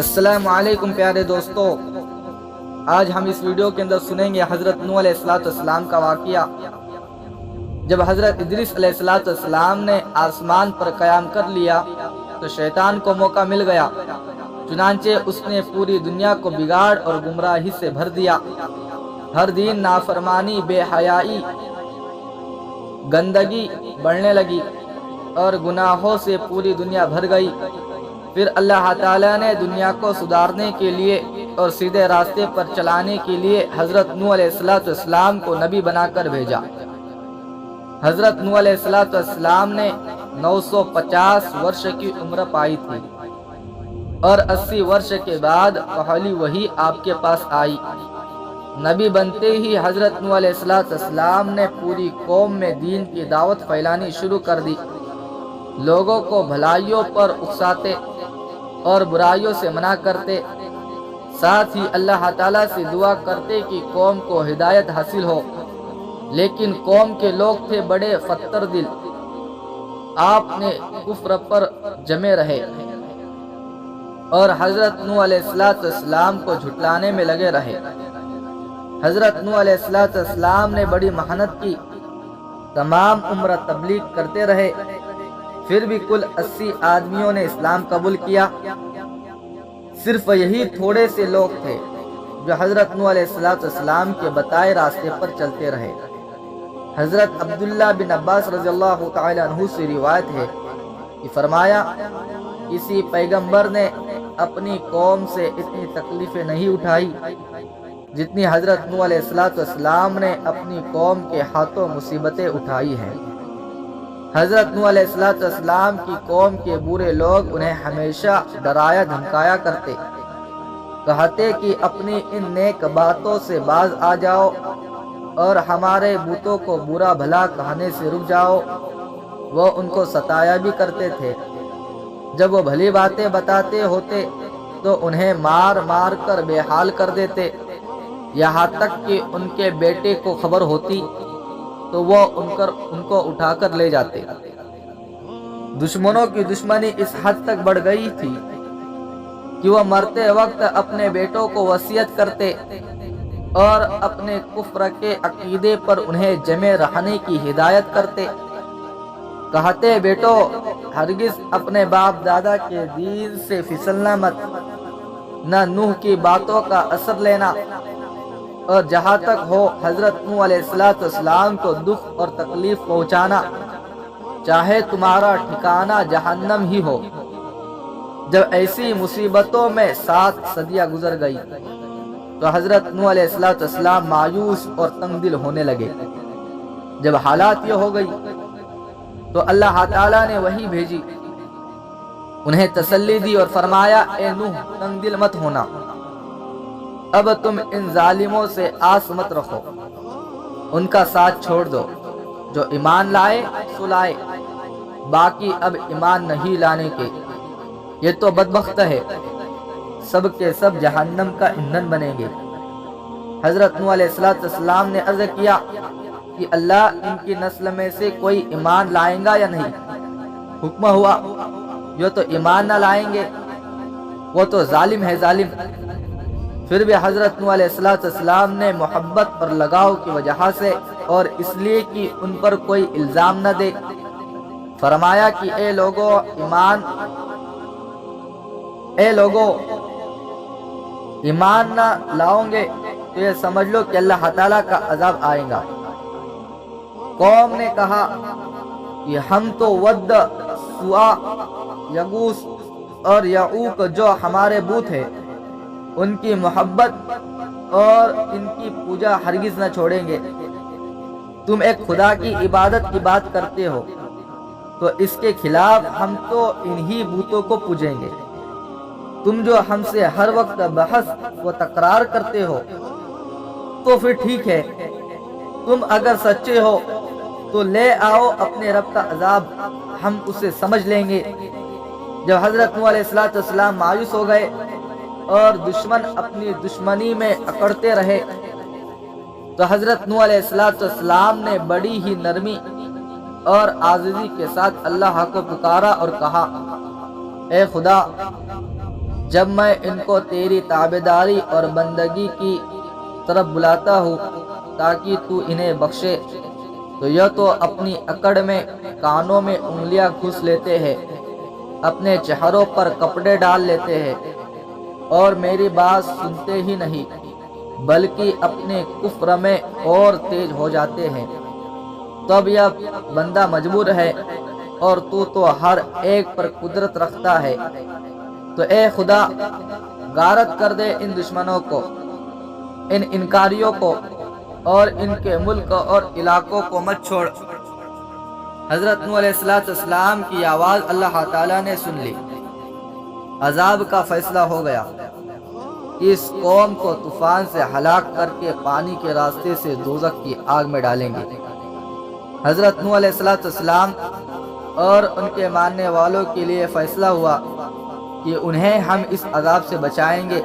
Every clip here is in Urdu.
السلام علیکم پیارے دوستو، آج ہم اس ویڈیو کے اندر سنیں گے حضرت نوح علیہ السلام کا واقعہ۔ جب حضرت ادریس علیہ السلام نے آسمان پر قیام کر لیا تو شیطان کو موقع مل گیا، چنانچہ اس نے پوری دنیا کو بگاڑ اور گمراہی سے بھر دیا۔ ہر دن نافرمانی، بے حیائی، گندگی بڑھنے لگی اور گناہوں سے پوری دنیا بھر گئی۔ پھر اللہ تعالیٰ نے دنیا کو سدھارنے کے لیے اور سیدھے راستے پر چلانے کے لیے حضرت نوح علیہ السلام کو نبی بنا کر بھیجا۔ حضرت نوح علیہ السلام نے 950 ورش کی عمر پائی تھی اور 80 ورش کے بعد پہلی وحی آپ کے پاس آئی۔ نبی بنتے ہی حضرت نوح علیہ السلام نے پوری قوم میں دین کی دعوت پھیلانی شروع کر دی، لوگوں کو بھلائیوں پر اکساتے اور برائیوں سے منع کرتے، ساتھ ہی اللہ تعالیٰ سے دعا کرتے کہ قوم کو ہدایت حاصل ہو، لیکن قوم کے لوگ تھے بڑے فتر دل، آپ نے کفر پر جمے رہے اور حضرت نوح علیہ السلام کو جھٹلانے میں لگے رہے۔ حضرت نوح علیہ السلام نے بڑی محنت کی، تمام عمر تبلیغ کرتے رہے، پھر بھی کل 80 آدمیوں نے اسلام قبول کیا۔ صرف یہی تھوڑے سے لوگ تھے جو حضرت نوح علیہ السلام کے بتائے راستے پر چلتے رہے۔ حضرت عبداللہ بن عباس رضی اللہ تعالی عنہ سے روایت ہے کہ فرمایا، کسی پیغمبر نے اپنی قوم سے اتنی تکلیفیں نہیں اٹھائی جتنی حضرت نوح علیہ السلام نے اپنی قوم کے ہاتھوں مصیبتیں اٹھائی ہیں۔ حضرت نوح علیہ السلام کی قوم کے برے لوگ انہیں ہمیشہ ڈرایا دھمکایا کرتے، کہتے کہ اپنی ان نیک باتوں سے باز آ جاؤ اور ہمارے بتوں کو برا بھلا کہنے سے رک جاؤ۔ وہ ان کو ستایا بھی کرتے تھے۔ جب وہ بھلی باتیں بتاتے ہوتے تو انہیں مار مار کر بے حال کر دیتے، یہاں تک کہ ان کے بیٹے کو خبر ہوتی تو وہ ان کو اٹھا کر لے جاتے۔ دشمنوں کی دشمنی اس حد تک بڑھ گئی تھی کہ وہ مرتے وقت اپنے بیٹوں کو وصیت کرتے اور اپنے کفر کے عقیدے پر انہیں جمے رہنے کی ہدایت کرتے، کہتے بیٹو ہرگز اپنے باپ دادا کے دین سے پھسلنا مت، نہ نوح کی باتوں کا اثر لینا، اور جہاں تک ہو حضرت نوح علیہ السلام کو دکھ اور تکلیف پہنچانا، چاہے تمہارا ٹھکانہ جہنم ہی ہو۔ جب ایسی مصیبتوں میں 7 صدیاں گزر گئی تو حضرت نوح علیہ السلام مایوس اور تنگ دل ہونے لگے۔ جب حالات یہ ہو گئی تو اللہ تعالیٰ نے وحی بھیجی، انہیں تسلی دی اور فرمایا، اے نوح تنگ دل مت ہونا، اب تم ان ظالموں سے آس مت رکھو، ان کا ساتھ چھوڑ دو، جو ایمان لائے سو لائے، باقی اب ایمان نہیں لانے کے یہ تو بدبخت ہے، سب کے سب جہنم کا ایندھن بنیں گے۔ حضرت نوح علیہ السلام نے عرض کیا کہ اللہ، ان کی نسل میں سے کوئی ایمان لائیں گا یا نہیں؟ حکم ہوا، جو تو ایمان نہ لائیں گے وہ تو ظالم ہے ظالم۔ پھر بھی حضرت نوح علیہ السلام نے محبت اور لگاؤ کی وجہ سے اور اس لیے کہ ان پر کوئی الزام نہ دے، فرمایا کہ اے لوگو ایمان نہ لاؤ گے تو یہ سمجھ لو کہ اللہ تعالیٰ کا عذاب آئے گا۔ قوم نے کہا کہ ہم تو ود، سوا، یغوث اور یعوق جو ہمارے بت ہیں ان کی محبت اور ان کی پوجا ہرگز نہ چھوڑیں گے۔ تم ایک خدا کی عبادت کی بات کرتے ہو تو اس کے خلاف ہم تو انہی بتوں کو پوجیں گے۔ تم جو ہم سے ہر وقت بحث و تکرار کرتے ہو تو پھر ٹھیک ہے، تم اگر سچے ہو تو لے آؤ اپنے رب کا عذاب، ہم اسے سمجھ لیں گے۔ جب حضرت نوح علیہ السلام مایوس ہو گئے اور دشمن اپنی دشمنی میں اکڑتے رہے تو حضرت نوح علیہ السلام نے بڑی ہی نرمی اور عاجزی کے ساتھ اللہ کو پکارا اور کہا، اے خدا، جب میں ان کو تیری تابعداری اور بندگی کی طرف بلاتا ہوں تاکہ تو انہیں بخشے تو یہ تو اپنی اکڑ میں کانوں میں انگلیاں گھس لیتے ہیں، اپنے چہروں پر کپڑے ڈال لیتے ہیں اور میری بات سنتے ہی نہیں بلکہ اپنے کفر میں اور تیز ہو جاتے ہیں۔ تب یہ بندہ مجبور ہے اور تو ہر ایک پر قدرت رکھتا ہے، تو اے خدا غارت کر دے ان دشمنوں کو، ان انکاریوں کو، اور ان کے ملک اور علاقوں کو مت چھوڑ۔ حضرت نوح علیہ السلام کی آواز اللہ تعالیٰ نے سن لی، عذاب کا فیصلہ ہو گیا، اس قوم کو طوفان سے ہلاک کر کے پانی کے راستے سے دوزخ کی آگ میں ڈالیں گے۔ حضرت نوح علیہ السلام اور ان کے ماننے والوں کے لیے فیصلہ ہوا کہ انہیں ہم اس عذاب سے بچائیں گے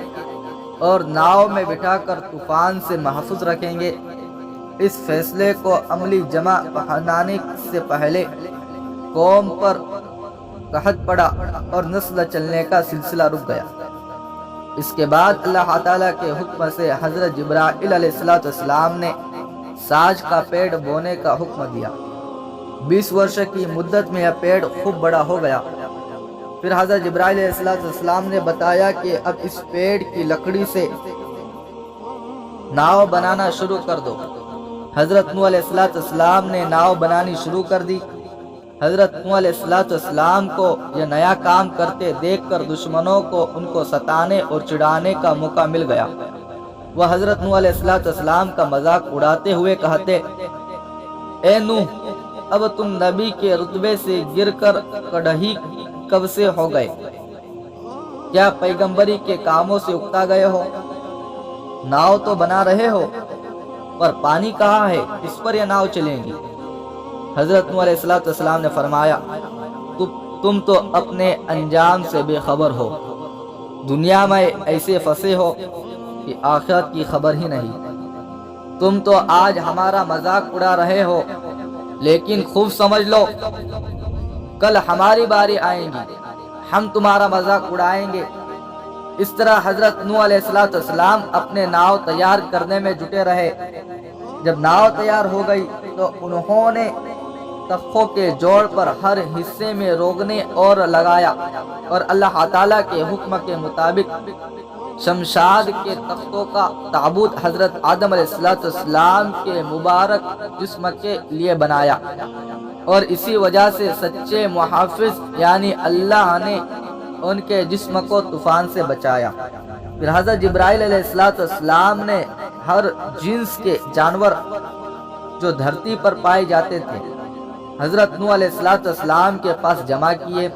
اور ناؤ میں بٹھا کر طوفان سے محفوظ رکھیں گے۔ اس فیصلے کو عملی جمع پہنانے سے پہلے قوم پر قحط پڑا اور نسل چلنے کا سلسلہ رک گیا۔ اس کے بعد اللہ تعالیٰ کے حکم سے حضرت جبرائیل علیہ السلام نے ساج کا پیڑ بونے کا حکم دیا۔ 20 برس کی مدت میں یہ پیڑ خوب بڑا ہو گیا۔ پھر حضرت جبرائیل علیہ السلام نے بتایا کہ اب اس پیڑ کی لکڑی سے ناؤ بنانا شروع کر دو۔ حضرت نوح علیہ السلام نے ناؤ بنانی شروع کر دی۔ حضرت نوح علیہ السلام کو یہ نیا کام کرتے دیکھ کر دشمنوں کو ان کو ستانے اور چڑھانے کا موقع مل گیا۔ وہ حضرت نوح علیہ السلام کا مذاق اڑاتے ہوئے کہتے، اے نوح، اب تم نبی کے رتبے سے گر کر کڑہی کب سے ہو گئے؟ کیا پیغمبری کے کاموں سے اکتا گئے ہو؟ ناؤ تو بنا رہے ہو پر پانی کہاں ہے اس پر یہ ناؤ چلیں گی؟ حضرت نوح علیہ السلام نے فرمایا، تم تو اپنے انجام سے بے خبر ہو، دنیا میں ایسے پھنسے ہو کہ آخرت کی خبر ہی نہیں۔ تم تو آج ہمارا مذاق اڑا رہے ہو، لیکن خوب سمجھ لو کل ہماری باری آئیں گی، ہم تمہارا مذاق اڑائیں گے۔ اس طرح حضرت نوح علیہ السلام اپنے ناؤ تیار کرنے میں جٹے رہے۔ جب ناؤ تیار ہو گئی تو انہوں نے تخوں کے جوڑ پر ہر حصے میں روغنے اور لگایا اور اللہ تعالیٰ کے حکم کے مطابق شمشاد کے تختوں کا تابوت حضرت آدم علیہ السلام کے مبارک جسم کے لیے بنایا، اور اسی وجہ سے سچے محافظ یعنی اللہ نے ان کے جسم کو طوفان سے بچایا۔ پھر حضرت جبرائیل علیہ السلام نے ہر جنس کے جانور جو دھرتی پر پائے جاتے تھے حضرت نوح علیہ السلام کے پاس جمع کیے،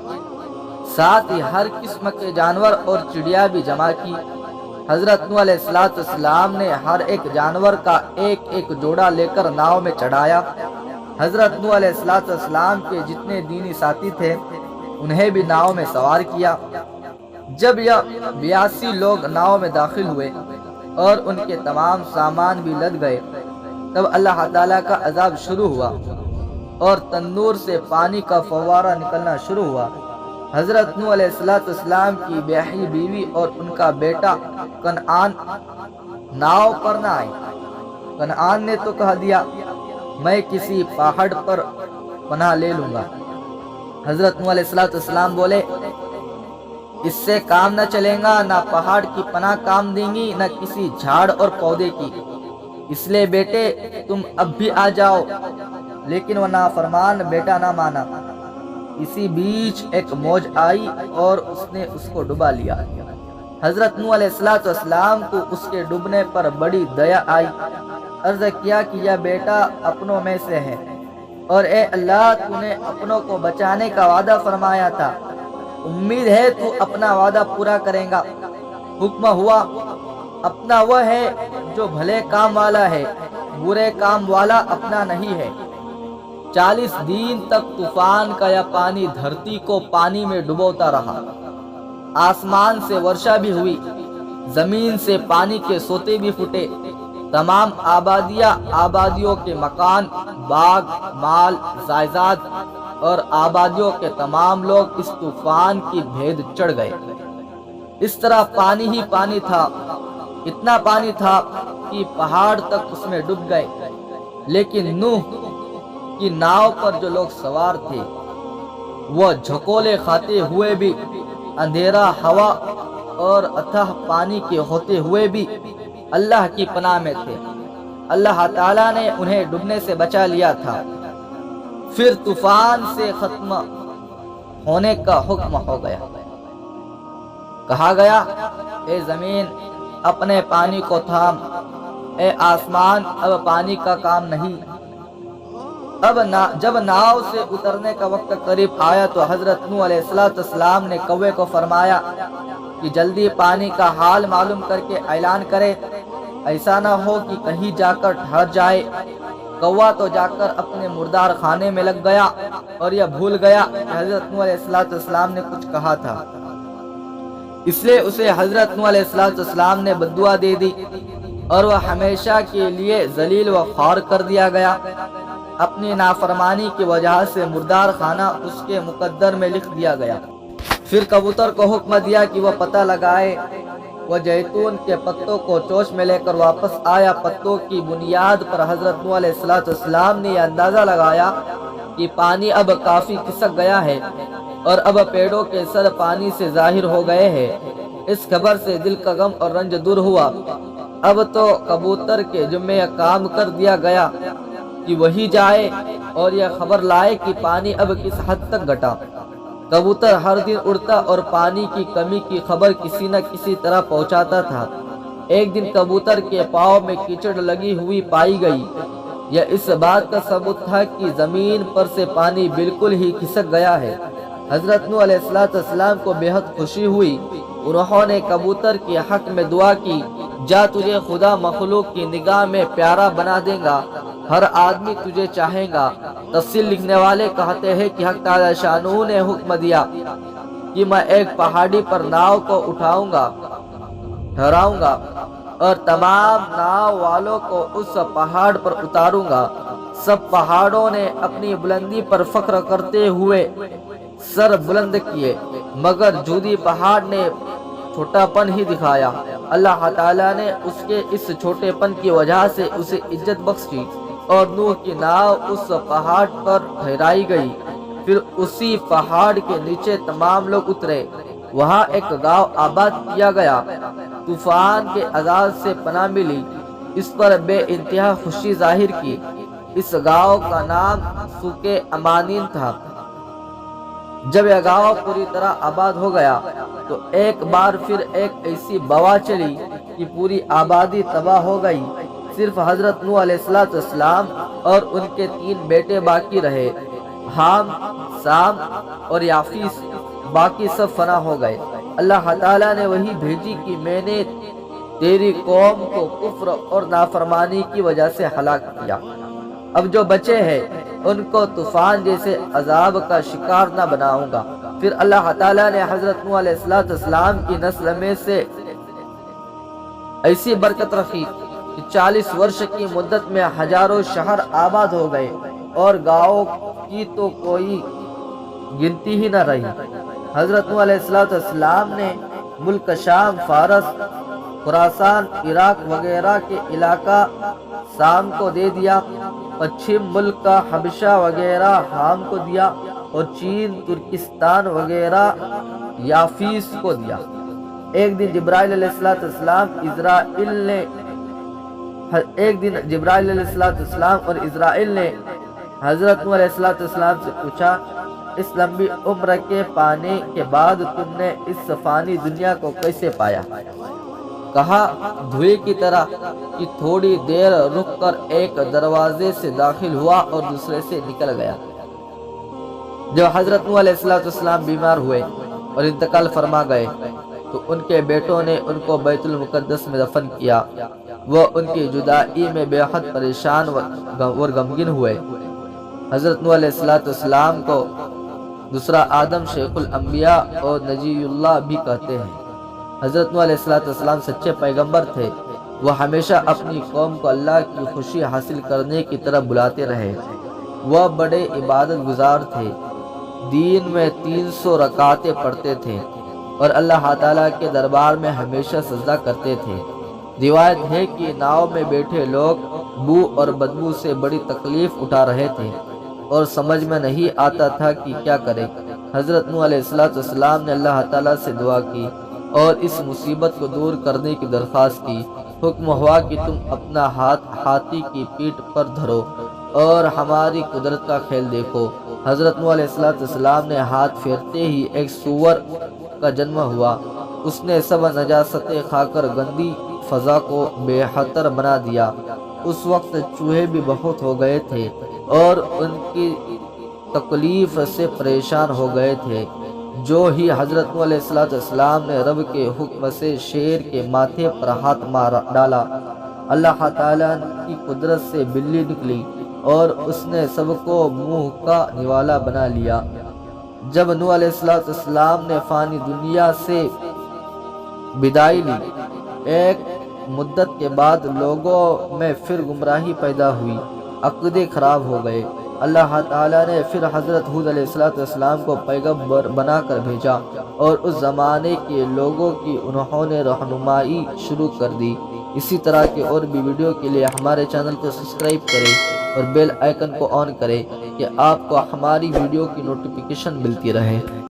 ساتھ ہی ہر قسم کے جانور اور چڑیا بھی جمع کی۔ حضرت نوح علیہ السلام نے ہر ایک جانور کا ایک ایک جوڑا لے کر ناؤ میں چڑھایا۔ حضرت نوح علیہ السلام کے جتنے دینی ساتھی تھے انہیں بھی ناؤ میں سوار کیا۔ جب یہ 82 لوگ ناؤ میں داخل ہوئے اور ان کے تمام سامان بھی لد گئے، تب اللہ تعالیٰ کا عذاب شروع ہوا اور تندور سے پانی کا فوارہ نکلنا شروع ہوا۔ حضرت نوح علیہ السلام کی بیاہی بیوی اور ان کا بیٹا کنعان ناؤ پر نہ آئے۔ کنعان نے تو کہہ دیا، میں کسی پہاڑ پر پناہ لے لوں گا۔ حضرت نوح علیہ السلام بولے، اس سے کام نہ چلے گا، نہ پہاڑ کی پناہ کام دیں گی، نہ کسی جھاڑ اور پودے کی، اس لیے بیٹے تم اب بھی آ جاؤ۔ لیکن وہ نافرمان بیٹا نہ مانا۔ اسی بیچ ایک موج آئی اور اس نے اس کو ڈبا لیا۔ حضرت نوح علیہ السلام کو اس کے ڈوبنے پر بڑی دیا آئی۔ عرض کیا کہ یہ بیٹا اپنوں میں سے ہے، اور اے اللہ تو نے اپنوں کو بچانے کا وعدہ فرمایا تھا، امید ہے تو اپنا وعدہ پورا کرے گا۔ حکم ہوا، اپنا وہ ہے جو بھلے کام والا ہے، برے کام والا اپنا نہیں ہے۔ 40 دن تک طوفان کا یہ پانی دھرتی کو پانی میں ڈبوتا رہا۔ آسمان سے ورشا بھی ہوئی، زمین سے پانی کے سوتے بھی پھوٹے۔ تمام آبادیوں کے مکان، باغ، مال، جائیداد اور آبادیوں کے تمام لوگ اس طوفان کی بھید چڑھ گئے۔ اس طرح پانی ہی پانی تھا، اتنا پانی تھا کہ پہاڑ تک اس میں ڈوب گئے، لیکن نوح کی ناؤ پر جو لوگ سوار تھے وہ جھکولے کھاتے ہوئے بھی، اندھیرا ہوا اور اتھاہ پانی کے ہوتے ہوئے بھی اللہ کی پناہ میں تھے۔ اللہ تعالیٰ نے انہیں ڈوبنے سے بچا لیا تھا۔ پھر طوفان سے ختم ہونے کا حکم ہو گیا۔ کہا گیا، اے زمین اپنے پانی کو تھام، اے آسمان اب پانی کا کام نہیں۔ اب جب ناؤ سے اترنے کا وقت قریب آیا تو حضرت نوح علیہ السلام نے کوے کو فرمایا کہ جلدی پانی کا حال معلوم کر کے اعلان کرے، ایسا نہ ہو کہ کہیں جا کر ٹھہر جائے۔ کوا تو جا کر اپنے مردار خانے میں لگ گیا اور یہ بھول گیا کہ حضرت نوح علیہ السلام نے کچھ کہا تھا، اس لیے اسے حضرت نوح علیہ السلام نے بددعا دے دی اور وہ ہمیشہ کے لیے ذلیل و خوار کر دیا گیا۔ اپنی نافرمانی کی وجہ سے مردار خانہ اس کے مقدر میں لکھ دیا گیا۔ پھر کبوتر کو حکم دیا کہ وہ پتہ لگائے۔ وہ زیتون کے پتوں کو چوش میں لے کر واپس آیا۔ پتوں کی بنیاد پر حضرت نوح علیہ السلام نے یہ اندازہ لگایا کہ پانی اب کافی کھسک گیا ہے اور اب پیڑوں کے سر پانی سے ظاہر ہو گئے ہیں۔ اس خبر سے دل کا غم اور رنج دور ہوا۔ اب تو کبوتر کے ذمے یہ کام کر دیا گیا کہ وہی جائے اور یہ خبر لائے کہ پانی اب کس حد تک گھٹا۔ کبوتر ہر دن اڑتا اور پانی کی کمی کی خبر کسی نہ کسی طرح پہنچاتا تھا۔ ایک دن کبوتر کے پاؤں میں کیچڑ لگی ہوئی پائی گئی۔ یہ اس بات کا ثبوت تھا کہ زمین پر سے پانی بالکل ہی کھسک گیا ہے۔ حضرت نوح علیہ السلام کو بے حد خوشی ہوئی۔ انہوں نے کبوتر کے حق میں دعا کی، جا تجھے خدا مخلوق کی نگاہ میں پیارا بنا دے گا، ہر آدمی تجھے چاہے گا۔ تفسیر لکھنے والے کہتے ہیں کہ حق تعالی شانہ نے حکم دیا کہ میں ایک پہاڑی پر ناؤ کو ٹھہراؤں گا اور تمام ناؤ والوں کو اس پہاڑ پر اتاروں گا۔ سب پہاڑوں نے اپنی بلندی پر فخر کرتے ہوئے سر بلند کیے، مگر جودی پہاڑ نے چھوٹا پن ہی دکھایا۔ اللہ تعالیٰ نے اس کے اس چھوٹے پن کی وجہ سے اسے عزت بخشی اور نوح کی ناؤ اس پہاڑ پر ٹھہرائی گئی۔ پھر اسی پہاڑ کے نیچے تمام لوگ اترے، وہاں ایک گاؤں آباد کیا گیا۔ طوفان کے عذاب سے پناہ ملی، اس پر بے انتہا خوشی ظاہر کی۔ اس گاؤں کا نام سوکے امانین تھا۔ جب یہ گاؤں پوری طرح آباد ہو گیا تو ایک بار پھر ایک ایسی بوا چلی کہ پوری آبادی تباہ ہو گئی۔ صرف حضرت نوح علیہ السلام اور ان کے 3 بیٹے باقی رہے، حام، سام اور یافیس۔ باقی سب فنا ہو گئے۔ اللہ تعالیٰ نے وہی بھیجی کہ میں نے تیری قوم کو کفر اور نافرمانی کی وجہ سے ہلاک کیا۔ اب جو بچے ہیں ان کو طوفان جیسے عذاب کا شکار نہ بناؤں گا۔ پھر اللہ تعالیٰ نے حضرت نوح علیہ السلام کی نسل میں سے ایسی برکت رکھی کہ 40 ورش کی مدت میں ہزاروں شہر آباد ہو گئے اور گاؤں کی تو کوئی گنتی ہی نہ رہی۔ حضرت نوح علیہ السلام نے ملک شام، فارس، خراسان، عراق وغیرہ کے علاقہ شام کو دے دیا، پچھم ملک کا حبشہ وغیرہ حام کو دیا اور چین، ترکستان وغیرہ یافیس کو دیا۔ ایک دن جبرائیل علیہ السلام اور اسرائیل نے حضرت نوح علیہ السلام سے پوچھا، اس لمبی عمر کے پانے کے بعد تم نے اس فانی دنیا کو کیسے پایا؟ کہا، دھوئے کی طرح کہ تھوڑی دیر رک کر ایک دروازے سے داخل ہوا اور دوسرے سے نکل گیا۔ جب حضرت نوح علیہ السلام بیمار ہوئے اور انتقال فرما گئے تو ان کے بیٹوں نے ان کو بیت المقدس میں دفن کیا۔ وہ ان کی جدائی میں بے حد پریشان اور غمگین ہوئے۔ حضرت نوح علیہ السلام کو دوسرا آدم شیخ الانبیاء اور نجی اللہ بھی کہتے ہیں۔ حضرت نوح علیہ السلام سچے پیغمبر تھے۔ وہ ہمیشہ اپنی قوم کو اللہ کی خوشی حاصل کرنے کی طرف بلاتے رہے۔ وہ بڑے عبادت گزار تھے، دین میں 300 رکعتیں پڑھتے تھے۔ اور اللہ تعالیٰ کے دربار میں ہمیشہ سجدہ کرتے تھے۔ روایت ہے کہ ناؤ میں بیٹھے لوگ بو اور بدبو سے بڑی تکلیف اٹھا رہے تھے اور سمجھ میں نہیں آتا تھا کہ کیا کرے۔ حضرت نوح علیہ السلام نے اللہ تعالیٰ سے دعا کی اور اس مصیبت کو دور کرنے کی درخواست کی۔ حکم ہوا کہ تم اپنا ہاتھ ہاتھی کی پیٹھ پر دھرو اور ہماری قدرت کا کھیل دیکھو۔ حضرت نوح علیہ السلام نے ہاتھ پھیرتے ہی ایک سور کا جنم ہوا۔ اس نے سب نجاستیں کھا کر گندی فضا کو بہتر بنا دیا۔ اس وقت چوہے بھی بہت ہو گئے تھے اور ان کی تکلیف سے پریشان ہو گئے تھے۔ جو ہی حضرت نوح علیہ السلام نے رب کے حکم سے شیر کے ماتھے پر ہاتھ ڈالا، اللہ تعالیٰ کی قدرت سے بلی نکلی اور اس نے سب کو منہ کا نوالا بنا لیا۔ جب نوح علیہ السلام نے فانی دنیا سے بدائی لی، ایک مدت کے بعد لوگوں میں پھر گمراہی پیدا ہوئی، عقیدے خراب ہو گئے۔ اللہ تعالیٰ نے پھر حضرت ہود علیہ السلام کو پیغمبر بنا کر بھیجا اور اس زمانے کے لوگوں کی انہوں نے رہنمائی شروع کر دی۔ اسی طرح کے اور بھی ویڈیو کے لیے ہمارے چینل کو سبسکرائب کریں اور بیل آئیکن کو آن کریں کہ آپ کو ہماری ویڈیو کی نوٹیفیکیشن ملتی رہے۔